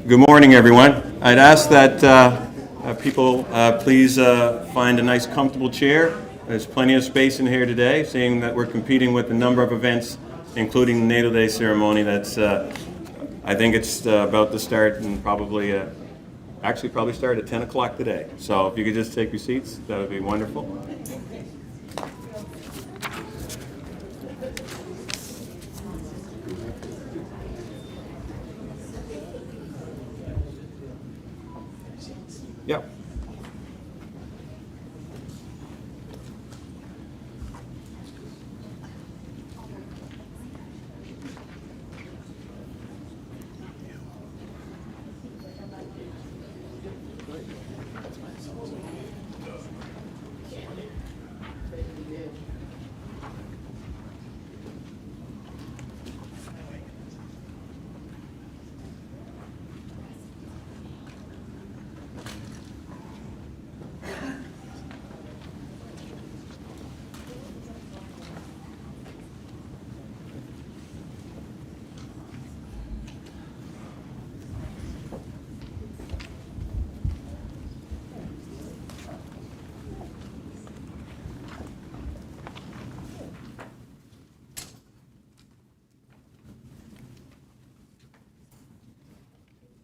Good morning, everyone. I'd ask that people please find a nice, comfortable chair. There's plenty of space in here today, seeing that we're competing with a number of events, including the Natal Day ceremony. That's, I think it's about to start, and probably start at 10 o'clock today. So if you could just take your seats, that would be wonderful. Yep.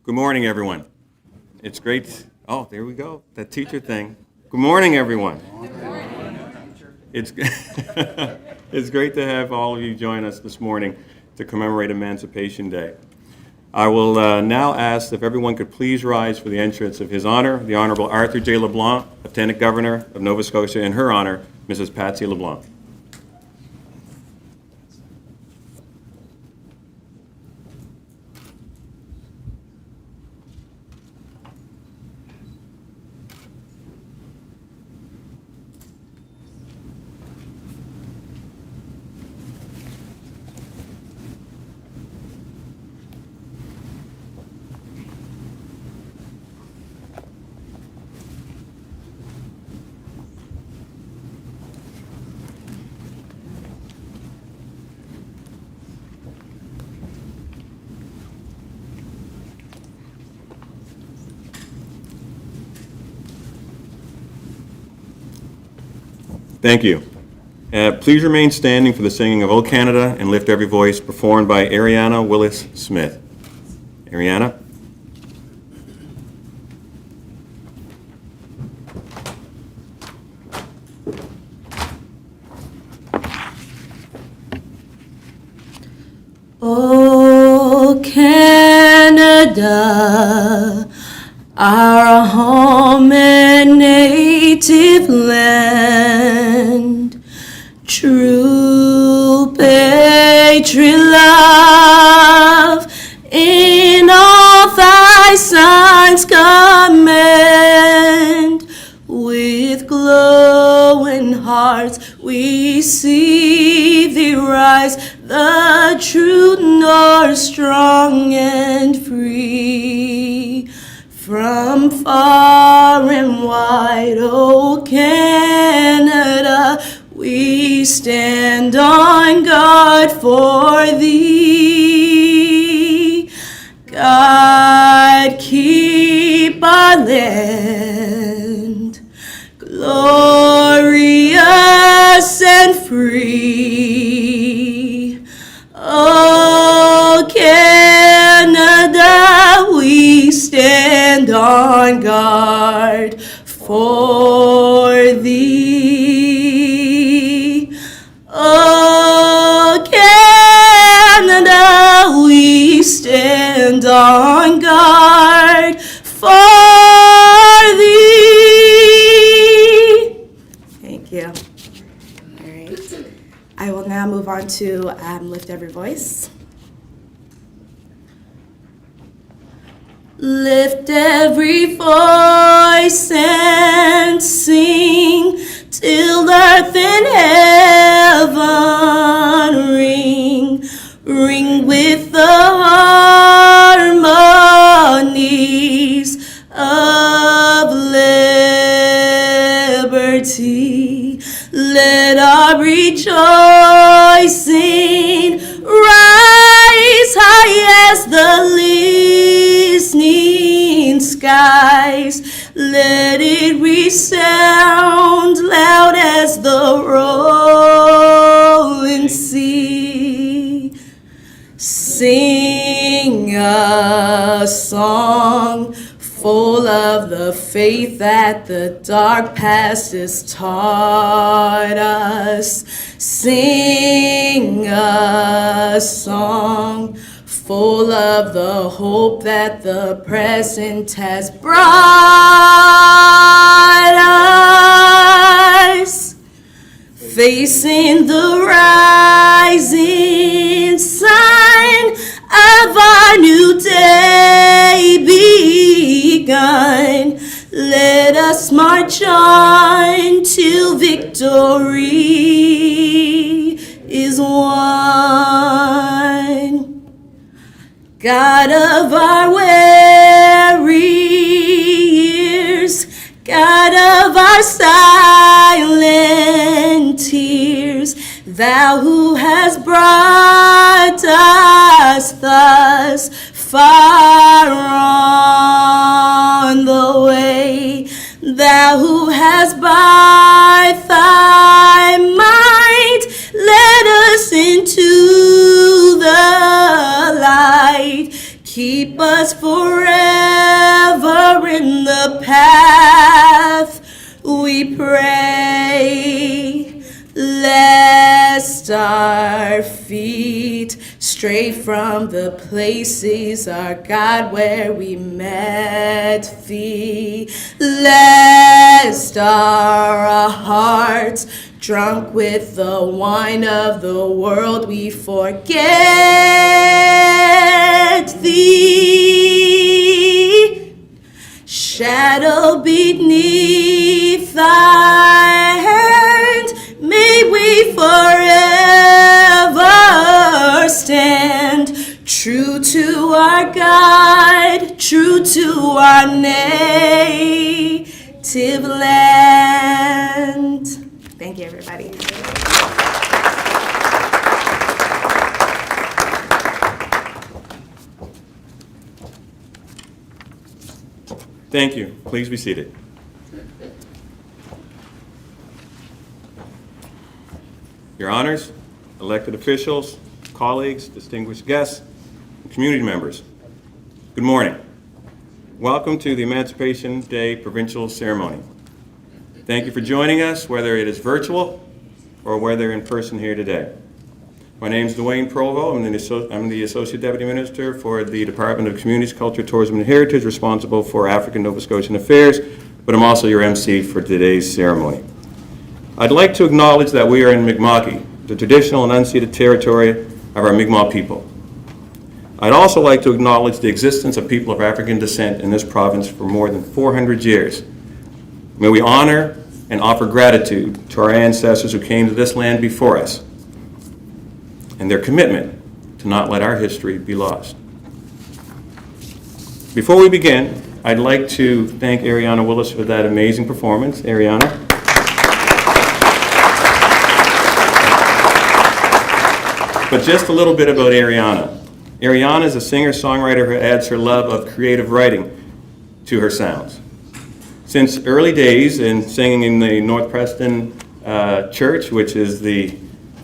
Good morning, everyone. It's great. Oh, there we go. That teacher thing. Good morning, everyone. Good morning. It's it's great to have all of you join us this morning to commemorate Emancipation Day. I will now ask if everyone could please rise for the entrance of His Honor, the Honorable Arthur J. LeBlanc, Lieutenant Governor of Nova Scotia, and Her Honor, Mrs. Patsy LeBlanc. Thank you. Please remain standing for the singing of O Canada and Lift Every Voice, performed by Ariana Willis-Smith. Ariana. O Canada, our home and native land, true patriot love, in all thy signs commend. With glowing hearts we see thee rise, the true north, strong and free. From far and wide, O Canada, we stand on guard for thee. God, keep our land glorious and free. O Canada, we stand on guard for thee. O Canada, we stand on guard for thee. Thank you. All right. I will now move on to Lift Every Voice. Lift every voice and sing till earth and heaven ring, ring with the harmonies of liberty. Let our rejoicing rise high as the listening let it resound loud as the rolling sea. Sing a song full of the faith that the dark past has taught us. Sing a song full of the hope that the present has brought us. Facing the rising sun of our new day begun, let us march on till victory is won. God of our weary years, God of our silent tears, thou who hast brought us thus far on the way, thou who hast by thy might led us into the light. Keep us forever in the path, we pray. Lest our feet stray from the places, our God, where we met thee. Lest our hearts, drunk with the wine of the world, we forget thee. Shadow beneath thy hand, may we forever stand, true to our God, true to our native land. Thank you, everybody. Thank you. Please be seated. Your honors, elected officials, colleagues, distinguished guests, and community members, good morning. Welcome to the Emancipation Day Provincial Ceremony. Thank you for joining us, whether it is virtual or whether in person here today. My name is Dwayne Provo. I'm the Associate Deputy Minister for the Department of Communities, Culture, Tourism, and Heritage, responsible for African Nova Scotian affairs, but I'm also your MC for today's ceremony. I'd like to acknowledge that we are in Mi'kma'ki, the traditional and unceded territory of our Mi'kmaq people. I'd also like to acknowledge the existence of people of African descent in this province for more than 400 years. May we honor and offer gratitude to our ancestors who came to this land before us and their commitment to not let our history be lost. Before we begin, I'd like to thank Ariana Willis for that amazing performance. Ariana. But just a little bit about Ariana. Ariana is a singer-songwriter who adds her love of creative writing to her sounds. Since early days in singing in the North Preston Church, which is the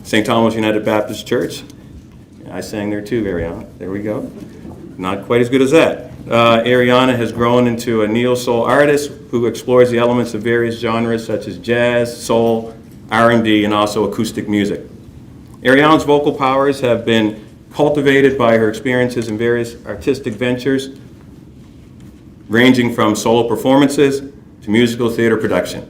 St. Thomas United Baptist Church. I sang there too, Ariana. There we go. Not quite as good as that. Ariana has grown into a neo-soul artist who explores the elements of various genres such as jazz, soul, R&B, and also acoustic music. Ariana's vocal powers have been cultivated by her experiences in various artistic ventures, ranging from solo performances to musical theater production.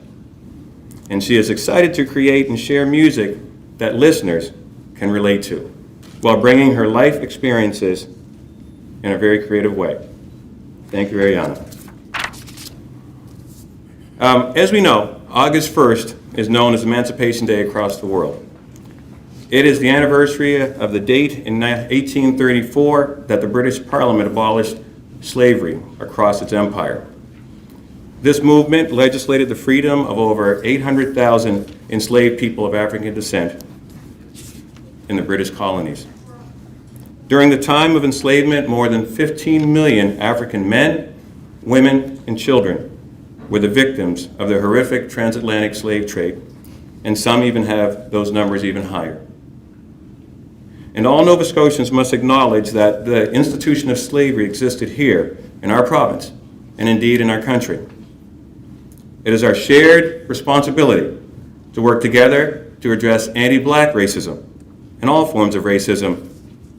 And she is excited to create and share music that listeners can relate to, while bringing her life experiences in a very creative way. Thank you, Ariana. As we know, August 1st is known as Emancipation Day across the world. It is the anniversary of the date in 1834 that the British Parliament abolished slavery across its empire. This movement legislated the freedom of over 800,000 enslaved people of African descent in the British colonies. During the time of enslavement, more than 15 million African men, women, and children were the victims of the horrific transatlantic slave trade, and some even have those numbers even higher. And all Nova Scotians must acknowledge that the institution of slavery existed here in our province, and indeed in our country. It is our shared responsibility to work together to address anti-Black racism and all forms of racism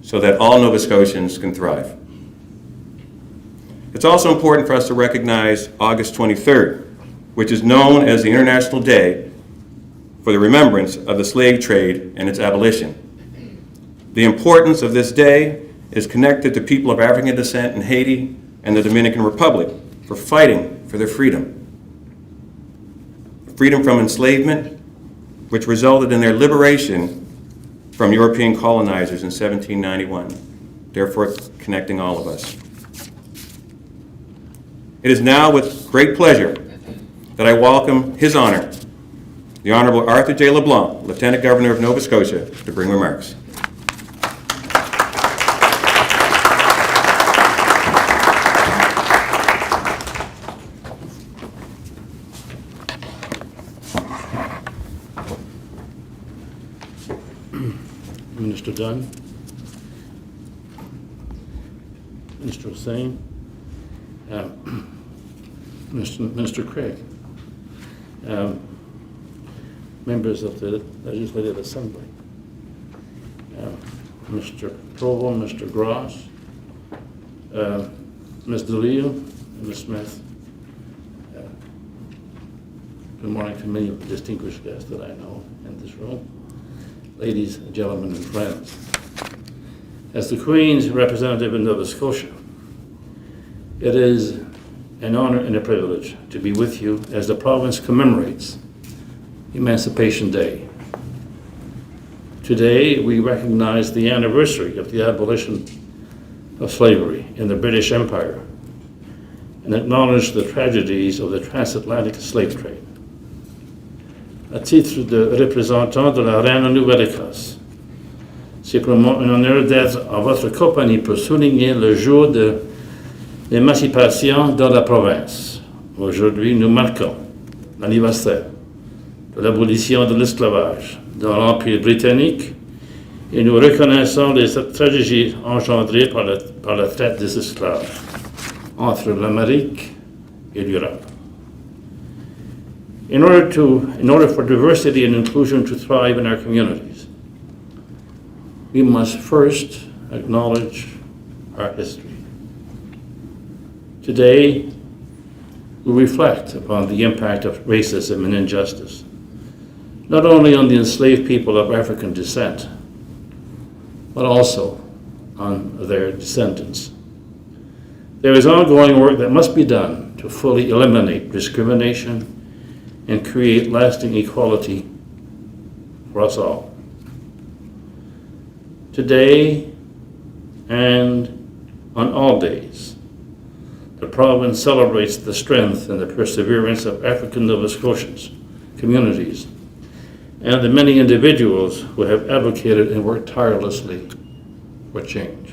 so that all Nova Scotians can thrive. It's also important for us to recognize August 23rd, which is known as the International Day for the remembrance of the slave trade and its abolition. The importance of this day is connected to people of African descent in Haiti and the Dominican Republic for fighting for their freedom. Freedom from enslavement, which resulted in their liberation from European colonizers in 1791, therefore connecting all of us. It is now with great pleasure that I welcome His Honor, the Honorable Arthur J. LeBlanc, Lieutenant Governor of Nova Scotia, to bring remarks. Minister Dunn, Minister Hussain, Minister Craig, members of the Legislative Assembly, Mr. Provo, Mr. Gross, Ms. DeLeo, and Ms. Smith. Good morning to many of the distinguished guests that I know in this room. Ladies, gentlemen, and friends. As the Queen's representative in Nova Scotia, it is an honor and a privilege to be with you as the province commemorates Emancipation Day. Today, we recognize the anniversary of the abolition of slavery in the British Empire and acknowledge the tragedies of the transatlantic slave trade. À titre de représentant de la Reine Nouvelle-Écosse, c'est pour moi un honneur d'être en votre compagnie pour souligner le jour de l'émancipation dans la province. Aujourd'hui, nous marquons l'anniversaire de l'abolition de l'esclavage dans l'Empire britannique et nous reconnaissons les tragédies engendrées par la traite des esclaves entre l'Amérique et l'Europe. In order for diversity and inclusion to thrive in our communities, we must first acknowledge our history. Today, we reflect upon the impact of racism and injustice, not only on the enslaved people of African descent, but also on their descendants. There is ongoing work that must be done to fully eliminate discrimination and create lasting equality for us all. Today and on all days, the province celebrates the strength and the perseverance of African Nova Scotians, communities, and the many individuals who have advocated and worked tirelessly for change.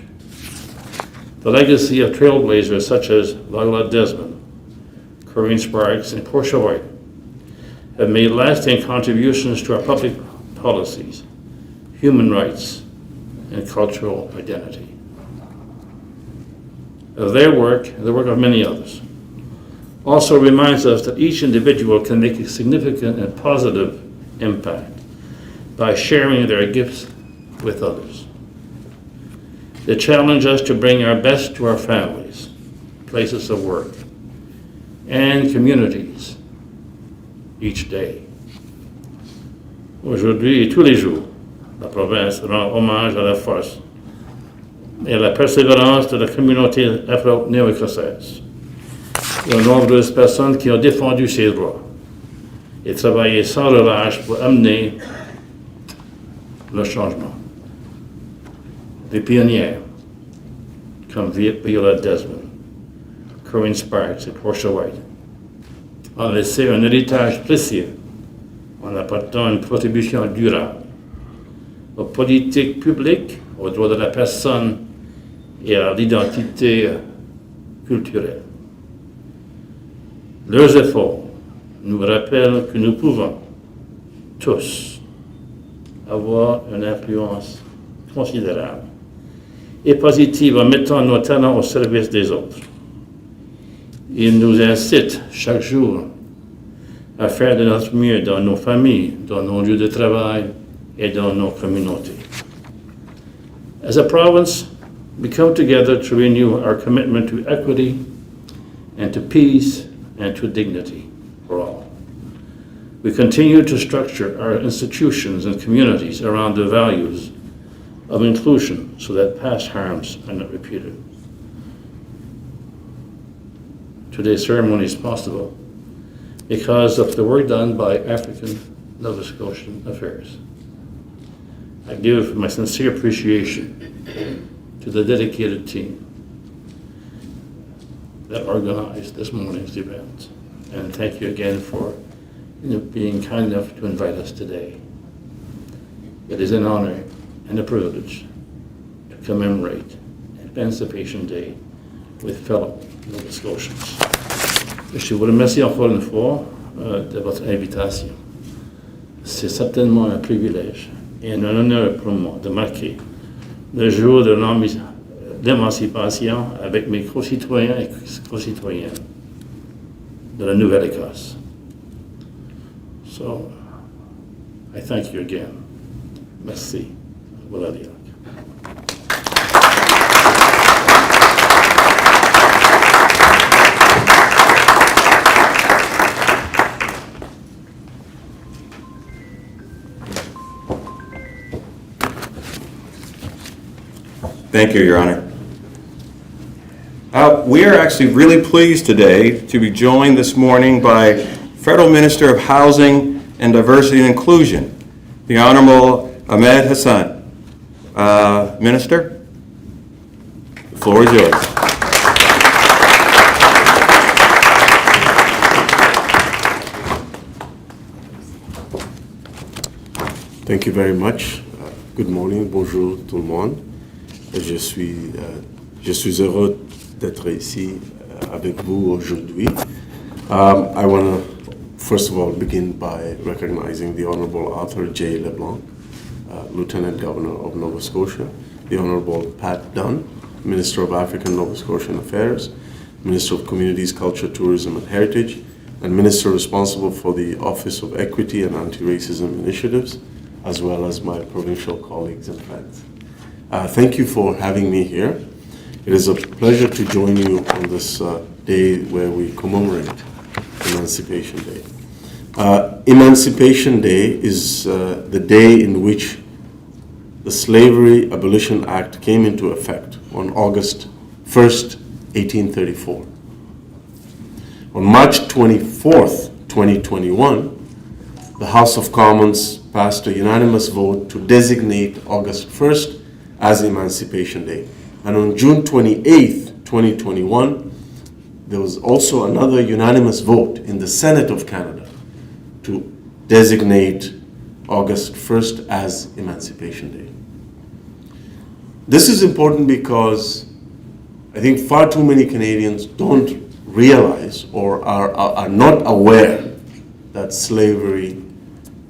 The legacy of trailblazers such as Loyola Desmond, Corinne Sparks, and Portia White have made lasting contributions to our public policies, human rights, and cultural identity. Their work, and the work of many others, also reminds us that each individual can make a significant and positive impact by sharing their gifts with others. They challenge us to bring our best to our families, places of work, and communities each day. Aujourd'hui et tous les jours, la province rend hommage à la force et à la persévérance de la communauté afro-néo-écossaise et aux nombreuses personnes qui ont défendu ses droits et travaillé sans relâche pour amener le changement. Des pionnières comme Viola Desmond, Corinne Sparks et Portia White ont laissé un héritage précieux en apportant une contribution durable aux politiques publiques, aux droits de la personne et à l'identité culturelle. Leurs efforts nous rappellent que nous pouvons tous avoir une influence considérable et positive en mettant nos talents au service des autres. Ils nous incitent chaque jour à faire de notre mieux dans nos familles, dans nos lieux de travail et dans nos communautés. As a province, we come together to renew our commitment to equity and to peace and to dignity for all. We continue to structure our institutions and communities around the values of inclusion so that past harms are not repeated. Today's ceremony is possible because of the work done by African Nova Scotian Affairs. I give my sincere appreciation to the dedicated team that organized this morning's event. And thank you again for being kind enough to invite us today. It is an honor and a privilege to commemorate Emancipation Day with fellow Nova Scotians. Je vous remercie encore une fois de votre invitation. C'est certainement un privilège et un honneur pour moi de marquer le jour de l'émancipation avec mes concitoyens et concitoyennes de la Nouvelle-Écosse. So, I thank you again. Merci. Voilà. Thank you, Your Honor. We are actually really pleased today to be joined this morning by Federal Minister of Housing and Diversity and Inclusion, the Honorable Ahmed Hassan. Minister, the floor is yours. Thank you very much. Good morning, bonjour tout le monde. Je suis heureux d'être ici avec vous aujourd'hui. I want to first of all begin by recognizing the Honorable Arthur J. LeBlanc, Lieutenant Governor of Nova Scotia, the Honorable Pat Dunn, Minister of African Nova Scotian Affairs, Minister of Communities, Culture, Tourism and Heritage, and Minister responsible for the Office of Equity and Anti-Racism Initiatives, as well as my provincial colleagues and friends. Thank you for having me here. It is a pleasure to join you on this day where we commemorate Emancipation Day. Emancipation Day is the day in which the Slavery Abolition Act came into effect on August 1st, 1834. On March 24th, 2021, the House of Commons passed a unanimous vote to designate August 1st as Emancipation Day. And on June 28th, 2021, there was also another unanimous vote in the Senate of Canada to designate August 1st as Emancipation Day. This is important because I think far too many Canadians don't realize or are not aware that slavery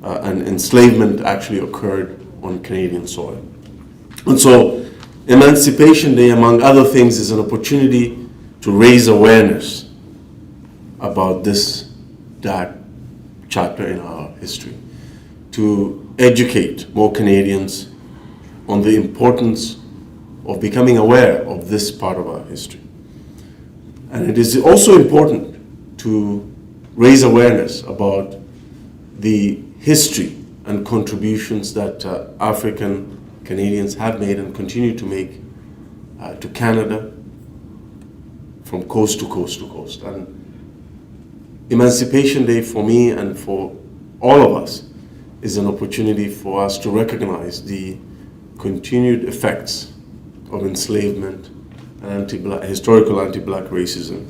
and enslavement actually occurred on Canadian soil. And so Emancipation Day, among other things, is an opportunity to raise awareness about this dark chapter in our history, to educate more Canadians on the importance of becoming aware of this part of our history. And it is also important to raise awareness about the history and contributions that African Canadians have made and continue to make to Canada from coast to coast to coast. And Emancipation Day for me and for all of us is an opportunity for us to recognize the continued effects of enslavement and historical anti-Black racism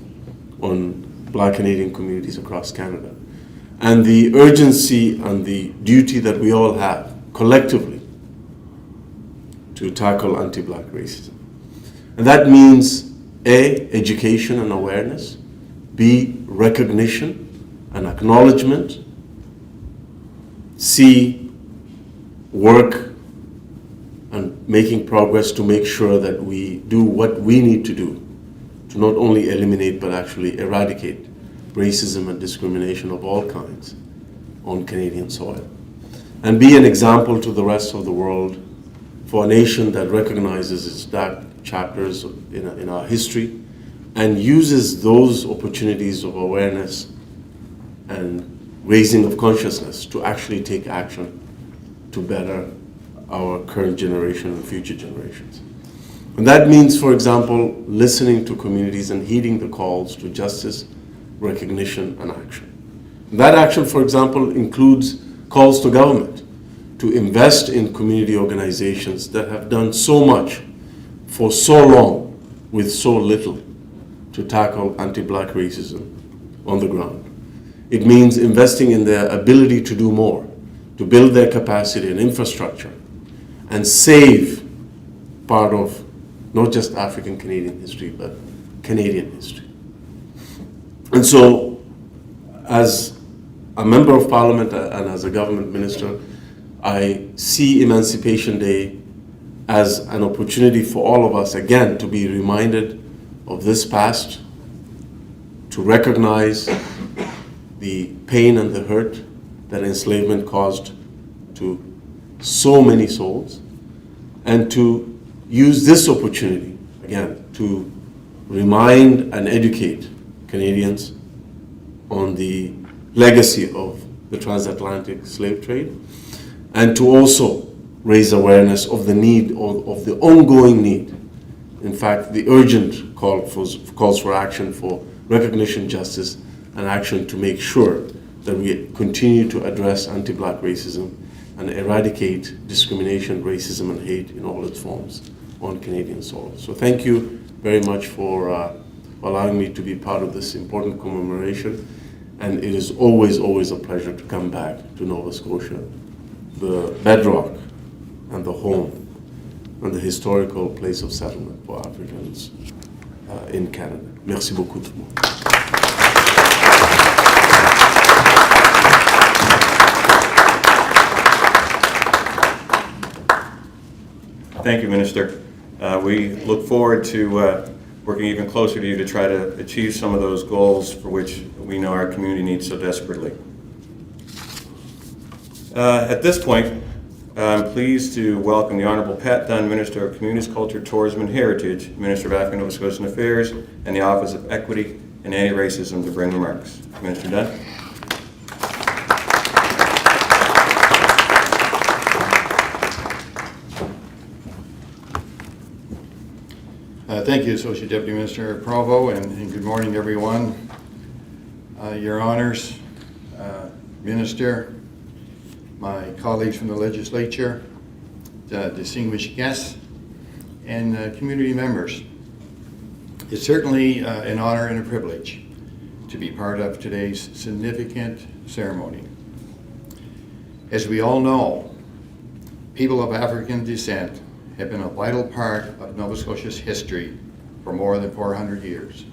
on Black Canadian communities across Canada, and the urgency and the duty that we all have collectively to tackle anti-Black racism. And that means A, education and awareness, B, recognition and acknowledgement, C, work and making progress to make sure that we do what we need to do to not only eliminate but actually eradicate racism and discrimination of all kinds on Canadian soil, and be an example to the rest of the world for a nation that recognizes its dark chapters in our history and uses those opportunities of awareness and raising of consciousness to actually take action to better our current generation and future generations. And that means, for example, listening to communities and heeding the calls to justice, recognition, and action. And that action, for example, includes calls to government to invest in community organizations that have done so much for so long with so little to tackle anti-Black racism on the ground. It means investing in their ability to do more, to build their capacity and infrastructure, and save part of not just African Canadian history, but Canadian history. And so, as a member of Parliament and as a government minister, I see Emancipation Day as an opportunity for all of us, again, to be reminded of this past, to recognize the pain and the hurt that enslavement caused to so many souls, and to use this opportunity, again, to remind and educate Canadians on the legacy of the transatlantic slave trade, and to also raise awareness of the need, of the ongoing need, in fact, the urgent calls for action for recognition, justice, and action to make sure that we continue to address anti-Black racism and eradicate discrimination, racism, and hate in all its forms on Canadian soil. So thank you very much for allowing me to be part of this important commemoration. And it is always, always a pleasure to come back to Nova Scotia, the bedrock and the home and the historical place of settlement for Africans in Canada. Merci beaucoup tout le monde. Thank you, Minister. We look forward to working even closer to you to try to achieve some of those goals for which we know our community needs so desperately. At this point, I'm pleased to welcome the Honourable Pat Dunn, Minister of Communities, Culture, Tourism and Heritage, Minister of African Nova Scotian Affairs, and the Office of Equity and Anti-Racism to bring remarks. Minister Dunn. Thank you, Associate Deputy Minister Provo, and good morning, everyone. Your Honours, Minister, my colleagues from the Legislature, distinguished guests, and community members. It's certainly an honour and a privilege to be part of today's significant ceremony. As we all know, people of African descent have been a vital part of Nova Scotia's history for more than 400 years.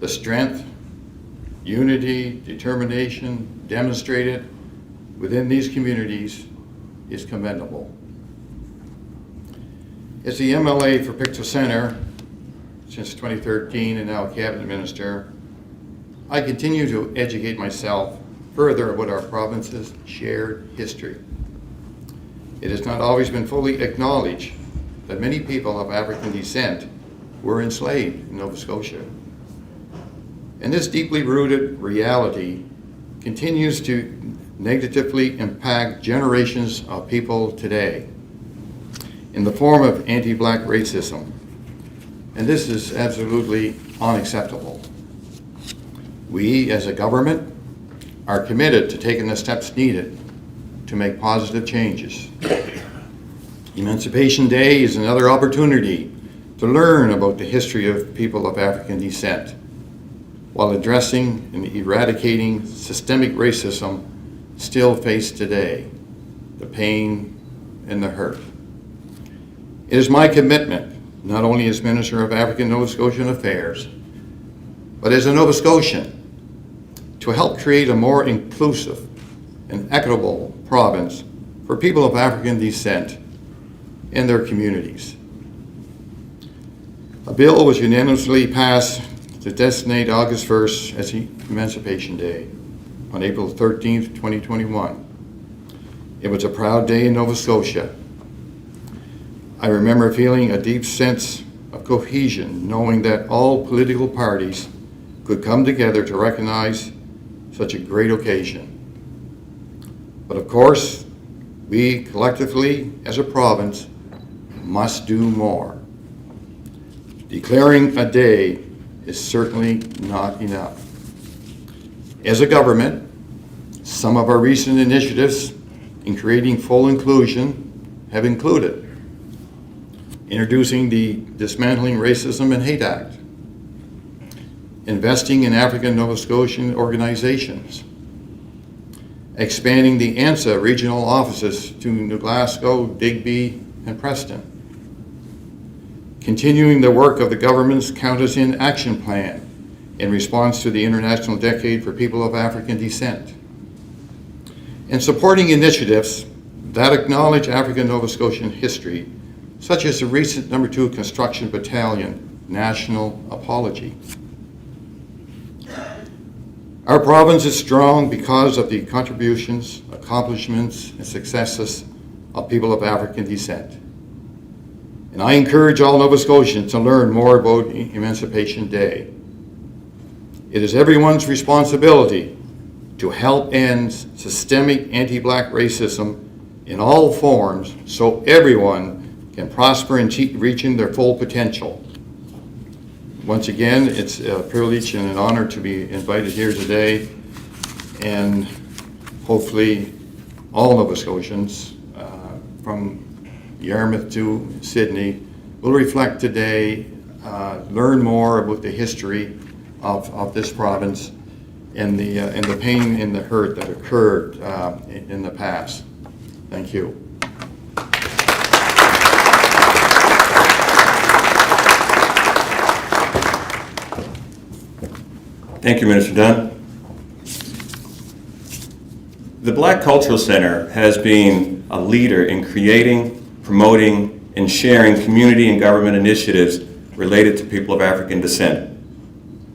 The strength, unity, determination demonstrated within these communities is commendable. As the MLA for Pictou Centre since 2013 and now Cabinet Minister, I continue to educate myself further about our province's shared history. It has not always been fully acknowledged that many people of African descent were enslaved in Nova Scotia. And this deeply rooted reality continues to negatively impact generations of people today in the form of anti-Black racism. And this is absolutely unacceptable. We, as a government, are committed to taking the steps needed to make positive changes. Emancipation Day is another opportunity to learn about the history of people of African descent while addressing and eradicating systemic racism still faced today, the pain and the hurt. It is my commitment, not only as Minister of African Nova Scotian Affairs, but as a Nova Scotian, to help create a more inclusive and equitable province for people of African descent and their communities. A bill was unanimously passed to designate August 1st as Emancipation Day on April 13th, 2021. It was a proud day in Nova Scotia. I remember feeling a deep sense of cohesion, knowing that all political parties could come together to recognize such a great occasion. But of course, we collectively, as a province, must do more. Declaring a day is certainly not enough. As a government, some of our recent initiatives in creating full inclusion have included introducing the Dismantling Racism and Hate Act, investing in African Nova Scotian organizations, expanding the ANSA regional offices to New Glasgow, Digby, and Preston, continuing the work of the government's Count Us In Action Plan in response to the International Decade for People of African Descent, and supporting initiatives that acknowledge African Nova Scotian history, such as the recent No. 2 Construction Battalion National Apology. Our province is strong because of the contributions, accomplishments, and successes of people of African descent. And I encourage all Nova Scotians to learn more about Emancipation Day. It is everyone's responsibility to help end systemic anti-Black racism in all forms so everyone can prosper in reaching their full potential. Once again, it's a privilege and an honor to be invited here today, and hopefully all Nova Scotians from Yarmouth to Sydney will reflect today, learn more about the history of this province and the pain and the hurt that occurred in the past. Thank you. Thank you, Minister Dunn. The Black Cultural Center has been a leader in creating, promoting, and sharing community and government initiatives related to people of African descent.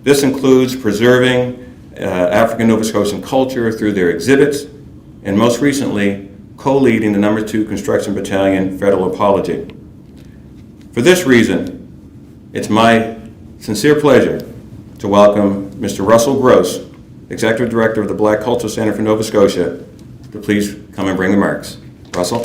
This includes preserving African Nova Scotian culture through their exhibits, and most recently, co-leading the No. 2 Construction Battalion Federal Apology. For this reason, it's my sincere pleasure to welcome Mr. Russell Gross, Executive Director of the Black Cultural Center for Nova Scotia, to please come and bring the remarks. Russell.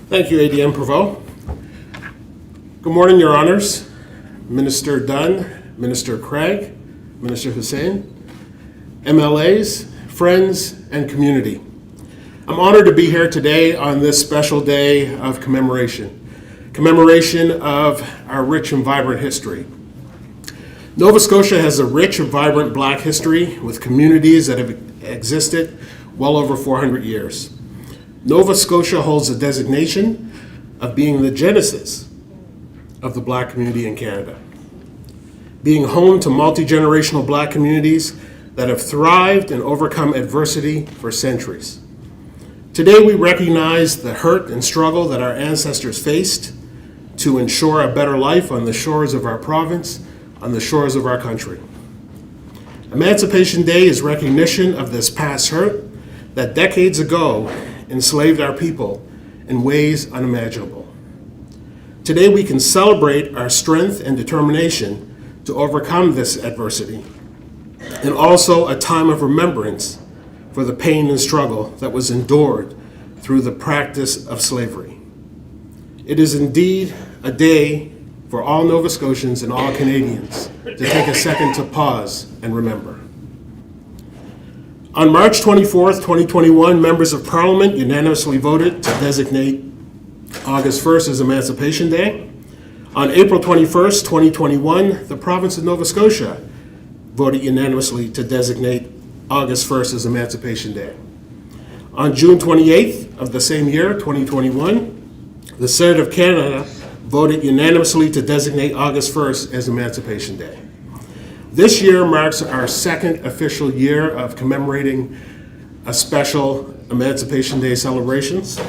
Thank you, ADM Provost. Good morning, Your Honors, Minister Dunn, Minister Craig, Minister Hussein, MLAs, friends, and community. I'm honored to be here today on this special day of commemoration of our rich and vibrant history. Nova Scotia has a rich and vibrant Black history with communities that have existed well over 400 years. Nova Scotia holds the designation of being the genesis of the Black community in Canada, being home to multi-generational Black communities that have thrived and overcome adversity for centuries. Today we recognize the hurt and struggle that our ancestors faced to ensure a better life on the shores of our province, on the shores of our country. Emancipation Day is recognition of this past hurt that decades ago enslaved our people in ways unimaginable. Today we can celebrate our strength and determination to overcome this adversity, and also a time of remembrance for the pain and struggle that was endured through the practice of slavery. It is indeed a day for all Nova Scotians and all Canadians to take a second to pause and remember. On March 24th, 2021, members of Parliament unanimously voted to designate August 1st as Emancipation Day. On April 21st, 2021, the province of Nova Scotia voted unanimously to designate August 1st as Emancipation Day. On June 28th of the same year, 2021, the Senate of Canada voted unanimously to designate August 1st as Emancipation Day. This year marks our second official year of commemorating a special Emancipation Day celebrations.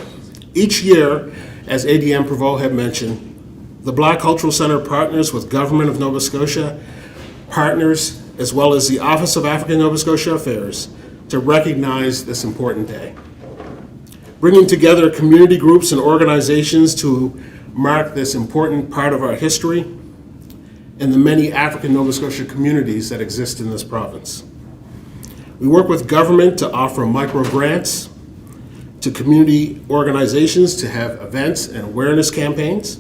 Each year, as ADM Provost had mentioned, the Black Cultural Center partners with Government of Nova Scotia, partners, as well as the Office of African Nova Scotia Affairs to recognize this important day. Bringing together community groups and organizations to mark this important part of our history and the many African Nova Scotia communities that exist in this province. We work with government to offer micro grants to community organizations to have events and awareness campaigns.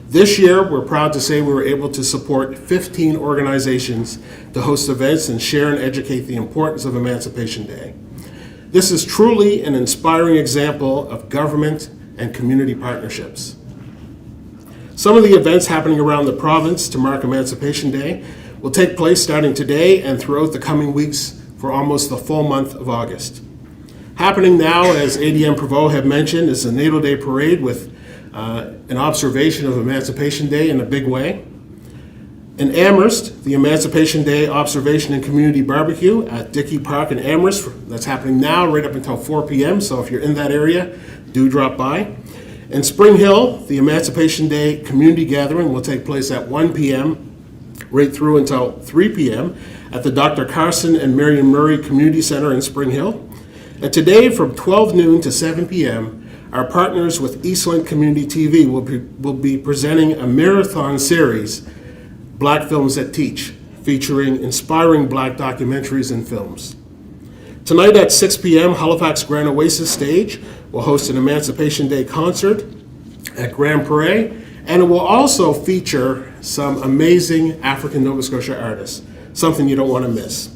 This year, we're proud to say we were able to support 15 organizations to host events and share and educate the importance of Emancipation Day. This is truly an inspiring example of government and community partnerships. Some of the events happening around the province to mark Emancipation Day will take place starting today and throughout the coming weeks for almost the full month of August. Happening now, as ADM Provost had mentioned, is the Natal Day Parade with an observation of Emancipation Day in a big way. In Amherst, the Emancipation Day Observation and Community Barbecue at Dickey Park in Amherst. That's happening now right up until 4 p.m., so if you're in that area, do drop by. In Spring Hill, the Emancipation Day Community Gathering will take place at 1 p.m. right through until 3 p.m. at the Dr. Carson and Marion Murray Community Center in Spring Hill. And today from 12 noon to 7 p.m., our partners with Eastland Community TV will be presenting a marathon series, Black Films That Teach, featuring inspiring Black documentaries and films. Tonight at 6 p.m., Halifax Grand Oasis Stage will host an Emancipation Day concert at Grand Prairie, and it will also feature some amazing African Nova Scotia artists, something you don't want to miss.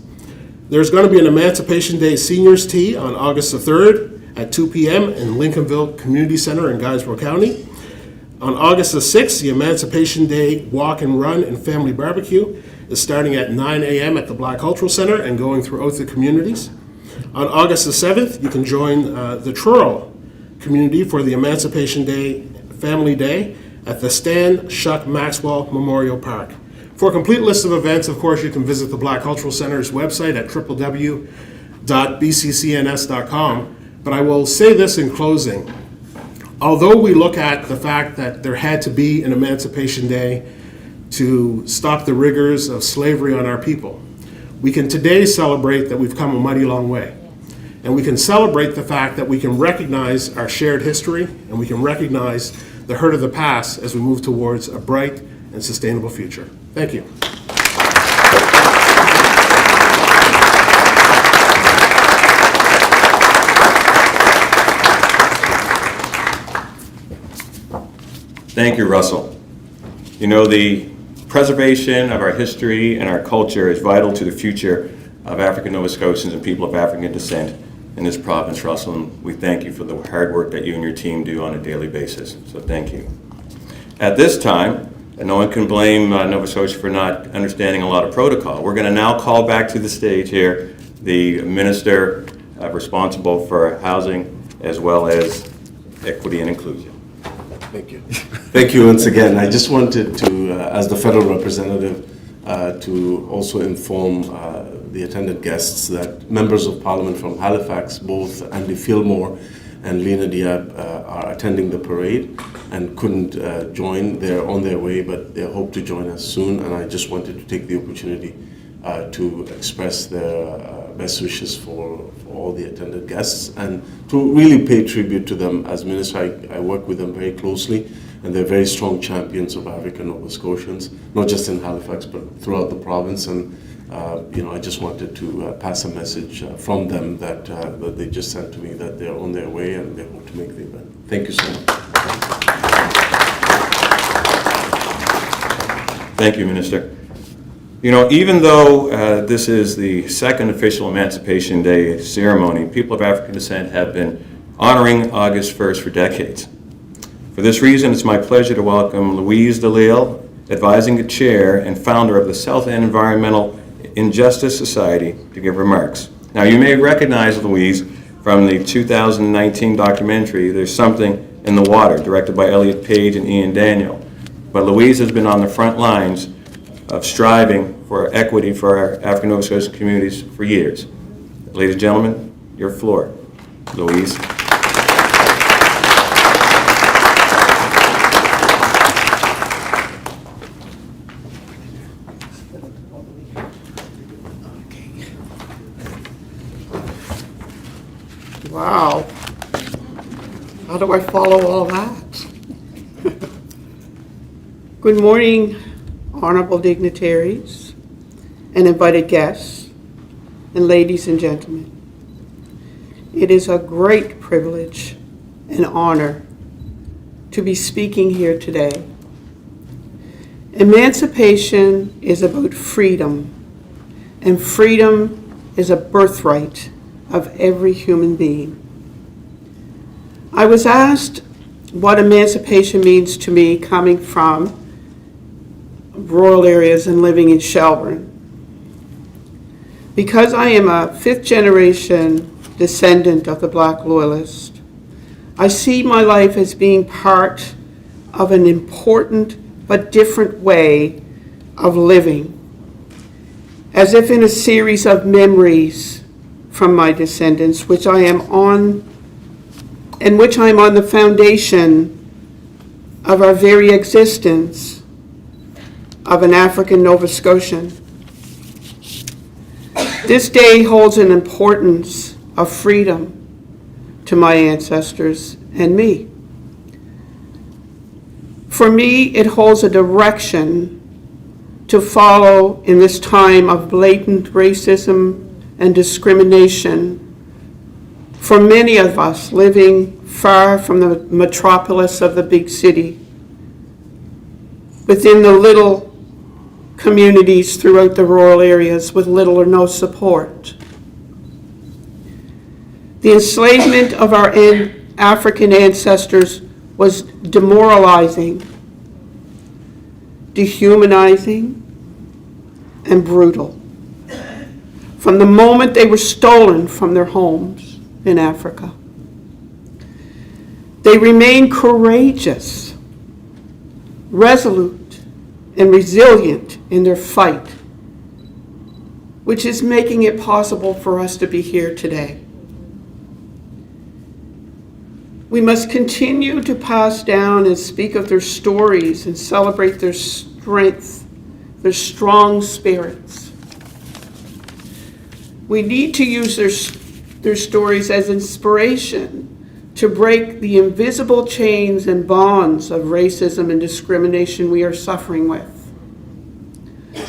There's going to be an Emancipation Day Seniors Tea on August the 3rd at 2 p.m. in Lincolnville Community Center in Guysborough County. On August the 6th, the Emancipation Day Walk and Run and Family Barbecue is starting at 9 a.m. at the Black Cultural Center and going throughout the communities. On August the 7th, you can join the Truro community for the Emancipation Day Family Day at the Stan Shuck Maxwell Memorial Park. For a complete list of events, of course, you can visit the Black Cultural Center's website at www.bccns.com. But I will say this in closing. Although we look at the fact that there had to be an Emancipation Day to stop the rigors of slavery on our people, we can today celebrate that we've come a mighty long way. And we can celebrate the fact that we can recognize our shared history and we can recognize the hurt of the past as we move towards a bright and sustainable future. Thank you. Thank you, Russell. You know, the preservation of our history and our culture is vital to the future of African Nova Scotians and people of African descent in this province, Russell, and we thank you for the hard work that you and your team do on a daily basis, so thank you. At this time, and no one can blame Nova Scotia for not understanding a lot of protocol, we're going to now call back to the stage here the Minister responsible for housing as well as equity and inclusion. Thank you. Thank you once again. I just wanted to, as the federal representative, to also inform the attended guests that members of Parliament from Halifax, both Andy Fillmore and Lena Diab, are attending the parade and couldn't join. They're on their way, but they hope to join us soon. And I just wanted to take the opportunity to express their best wishes for all the attended guests and to really pay tribute to them. As minister, I work with them very closely, and they're very strong champions of African Nova Scotians, not just in Halifax, but throughout the province. And I just wanted to pass a message from them that they just sent to me, that they're on their way and they hope to make the event. Thank you so much. Thank you, Minister. You know, even though this is the second official Emancipation Day ceremony, people of African descent have been honoring August 1st for decades. For this reason, it's my pleasure to welcome Louise DeLille, advising chair and founder of the South End Environmental Injustice Society, to give remarks. Now, you may recognize Louise from the 2019 documentary, There's Something in the Water, directed by Elliot Page and Ian Daniel. But Louise has been on the front lines of striving for equity for our African Nova Scotia communities for years. Ladies and gentlemen, your floor, Louise. Wow. How do I follow all that? Good morning, honorable dignitaries and invited guests, and ladies and gentlemen. It is a great privilege and honor to be speaking here today. Emancipation is about freedom, and freedom is a birthright of every human being. I was asked what emancipation means to me coming from rural areas and living in Shelburne. Because I am a fifth generation descendant of the Black Loyalist, I see my life as being part of an important but different way of living, as if in a series of memories from my descendants, which I am on the foundation of our very existence of an African Nova Scotian. This day holds an importance of freedom to my ancestors and me. For me, it holds a direction to follow in this time of blatant racism and discrimination for many of us living far from the metropolis of the big city, within the little communities throughout the rural areas with little or no support. The enslavement of our African ancestors was demoralizing, dehumanizing, and brutal. From the moment they were stolen from their homes in Africa. They remained courageous, resolute, and resilient in their fight, which is making it possible for us to be here today. We must continue to pass down and speak of their stories and celebrate their strength, their strong spirits. We need to use their stories as inspiration to break the invisible chains and bonds of racism and discrimination we are suffering with.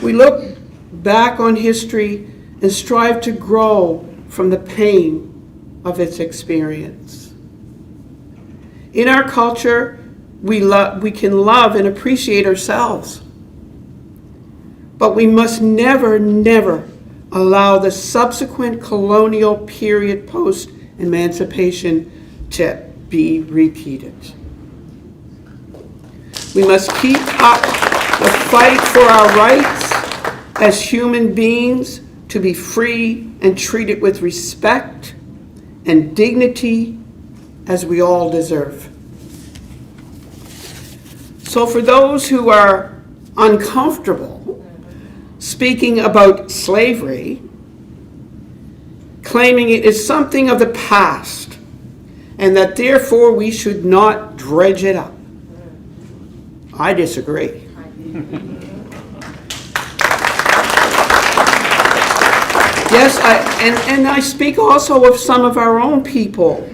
We look back on history and strive to grow from the pain of its experience. In our culture, we can love and appreciate ourselves, but we must never, never allow the subsequent colonial period post-emancipation to be repeated. We must keep up the fight for our rights as human beings to be free and treated with respect and dignity as we all deserve. So for those who are uncomfortable speaking about slavery, claiming it is something of the past, and that therefore we should not dredge it up, I disagree. Yes, I speak also of some of our own people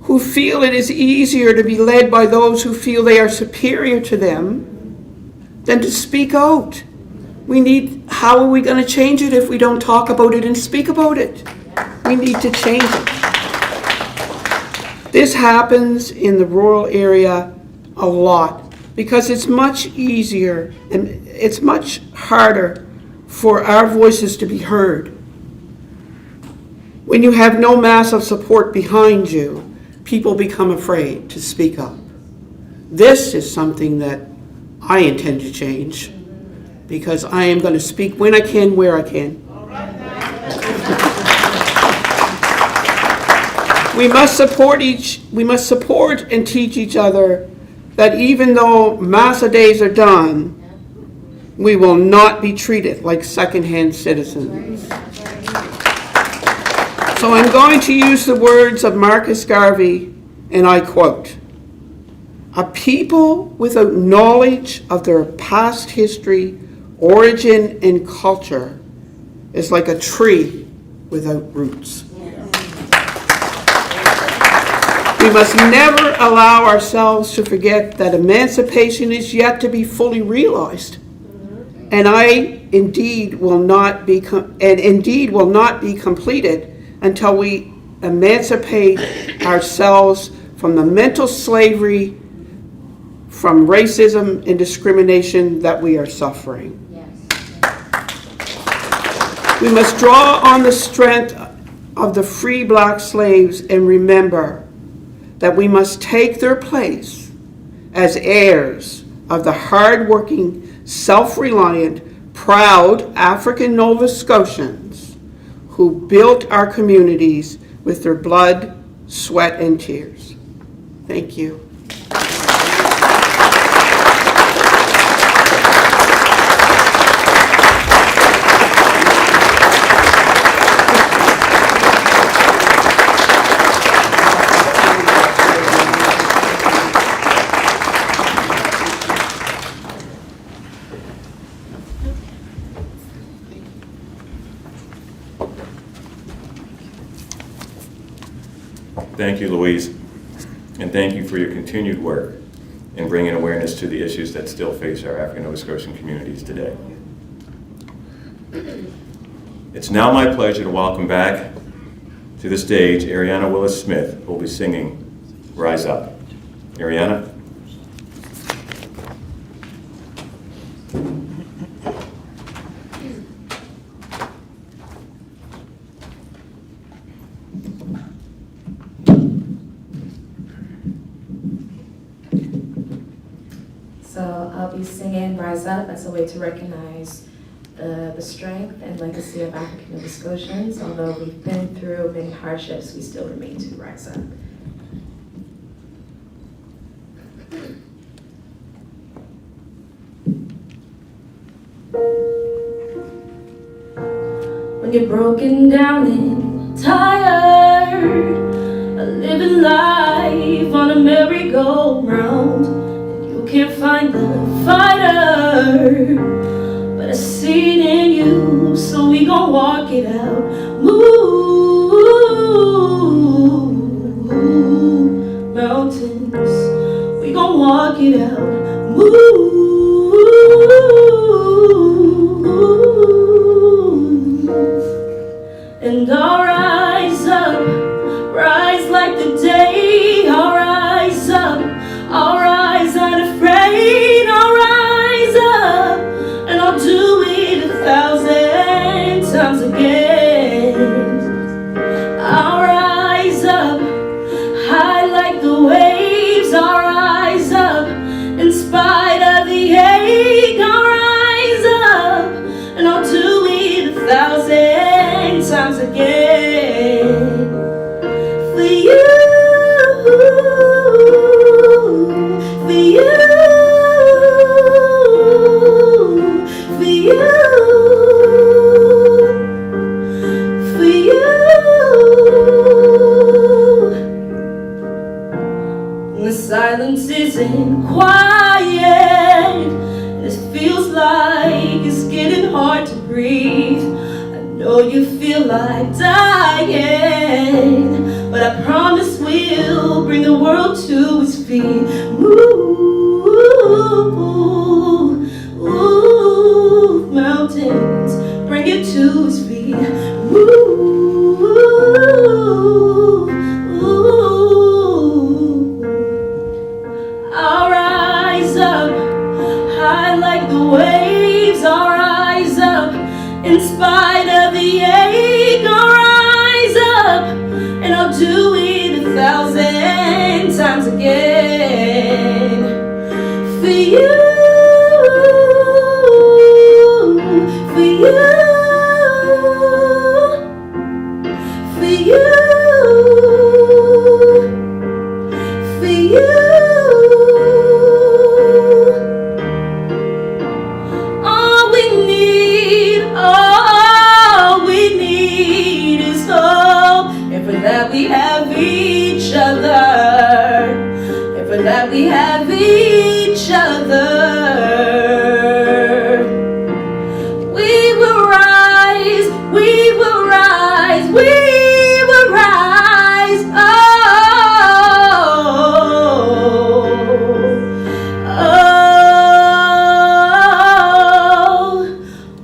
who feel it is easier to be led by those who feel they are superior to them than to speak out. How are we going to change it if we don't talk about it and speak about it? We need to change it. This happens in the rural area a lot because it's much easier and it's much harder for our voices to be heard. When you have no mass of support behind you, people become afraid to speak up. This is something that I intend to change because I am going to speak when I can, where I can. We must support and teach each other that even though Massa days are done, we will not be treated like second-hand citizens. So I'm going to use the words of Marcus Garvey, and I quote, "A people without knowledge of their past history, origin, and culture is like a tree without roots." We must never allow ourselves to forget that emancipation is yet to be fully realized, and indeed will not be completed until we emancipate ourselves from the mental slavery, from racism and discrimination that we are suffering. We must draw on the strength of the free black slaves and remember that we must take their place as heirs of the hard-working, self-reliant, proud African Nova Scotians who built our communities with their blood, sweat, and tears. Thank you. Thank you, Louise, and thank you for your continued work in bringing awareness to the issues that still face our African Nova Scotian communities today. It's now my pleasure to welcome back to the stage Ariana Willis-Smith, who will be singing Rise Up. Ariana? So I'll be singing Rise Up as a way to recognize the strength and legacy of African Nova Scotians. Although we've been through many hardships, we still remain to rise up. When you're broken down and tired, living life on a merry-go-round, you can't find the fighter, but I see it in you, so we gon' walk it out. Move mountains, we gon' walk it out. And I'll rise up, rise like the day. I'll rise up, I'll rise unafraid. I'll rise up, and I'll do it 1,000 times again. I'll rise up, high like the waves. I'll rise up, in spite of the ache. I'll rise up, and I'll do it 1,000 times again. For you, for you, for you, for you. The silence isn't quiet, it feels like it's getting hard to breathe. I know you feel like dying, but I promise we'll bring the world to its feet. Move mountains, bring it to its feet. I'll rise up, high like the waves. I'll rise up, in spite of the ache. I'll rise up, and I'll do it 1,000 times again. For you, for you, for you. we will rise.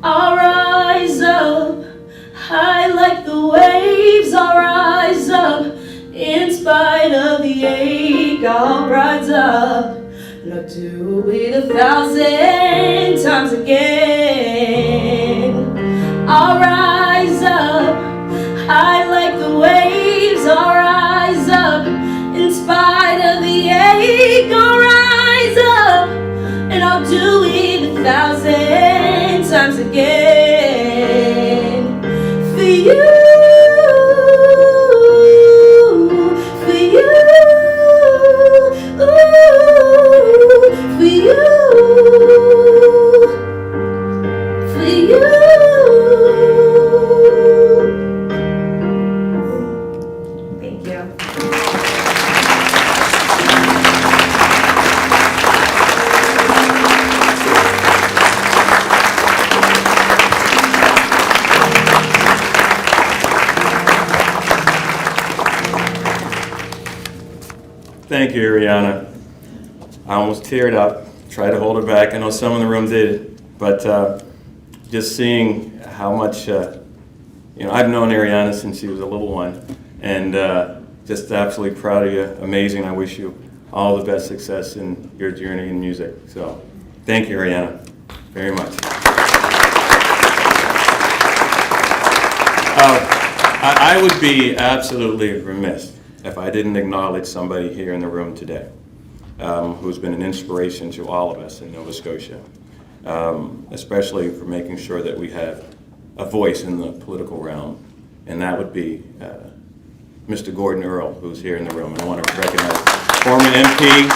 I'll rise up high like the waves. I'll rise up in spite of the ache. I'll rise up and I'll do it 1,000 times again. I'll rise up high like the waves. I'll rise up in spite of the ache. I'll rise up and I'll do it 1,000 times again. For you, for you, for you, for you. Thank you. Thank you, Ariana. I almost teared up, tried to hold it back. I know some in the room did, but just seeing how much, I've known Ariana since she was a little one, and just absolutely proud of you. Amazing. I wish you all the best success in your journey in music. So thank you, Ariana, very much. I would be absolutely remiss if I didn't acknowledge somebody here in the room today who's been an inspiration to all of us in Nova Scotia, especially for making sure that we have a voice in the political realm, and that would be Mr. Gordon Earl, who's here in the room. And I want to recognize former MP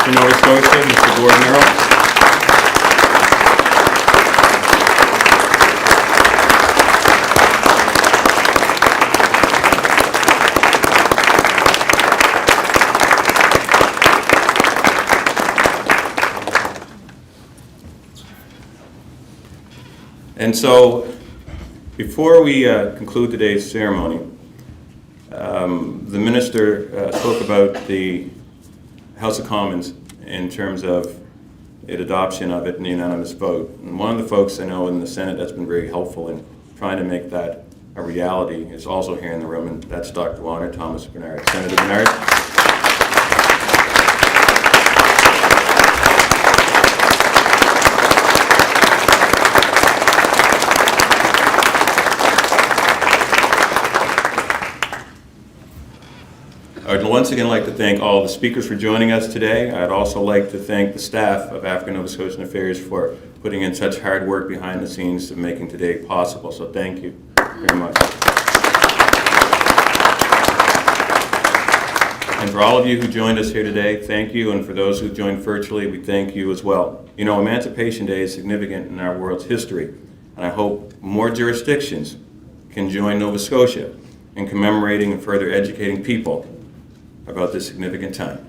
for Nova Scotia, Mr. Gordon Earl. And so, before we conclude today's ceremony, the minister spoke about the House of Commons in terms of the adoption of it in the unanimous vote. And one of the folks I know in the Senate that's been very helpful in trying to make that a reality is also here in the room, and that's Dr. Warner, Thomas Bernard. Senator Bernard. I'd once again like to thank all the speakers for joining us today. I'd also like to thank the staff of African Nova Scotian Affairs for putting in such hard work behind the scenes of making today possible. So thank you very much. And for all of you who joined us here today, thank you. And for those who joined virtually, we thank you as well. You know, Emancipation Day is significant in our world's history, and I hope more jurisdictions can join Nova Scotia in commemorating and further educating people about this significant time.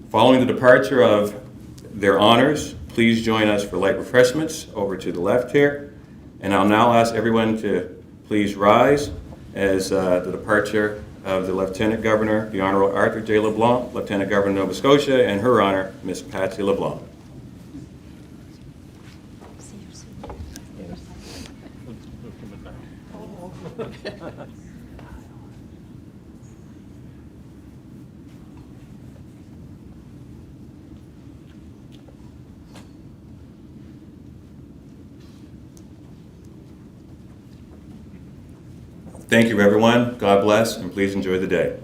Following the departure of their honors, please join us for light refreshments over to the left here. And I'll now ask everyone to please rise as the departure of the Lieutenant Governor, the Honorable Arthur J. LeBlanc, Lieutenant Governor of Nova Scotia, and Her Honor, Miss Patsy LeBlanc. Thank you, everyone. God bless, and please enjoy the day.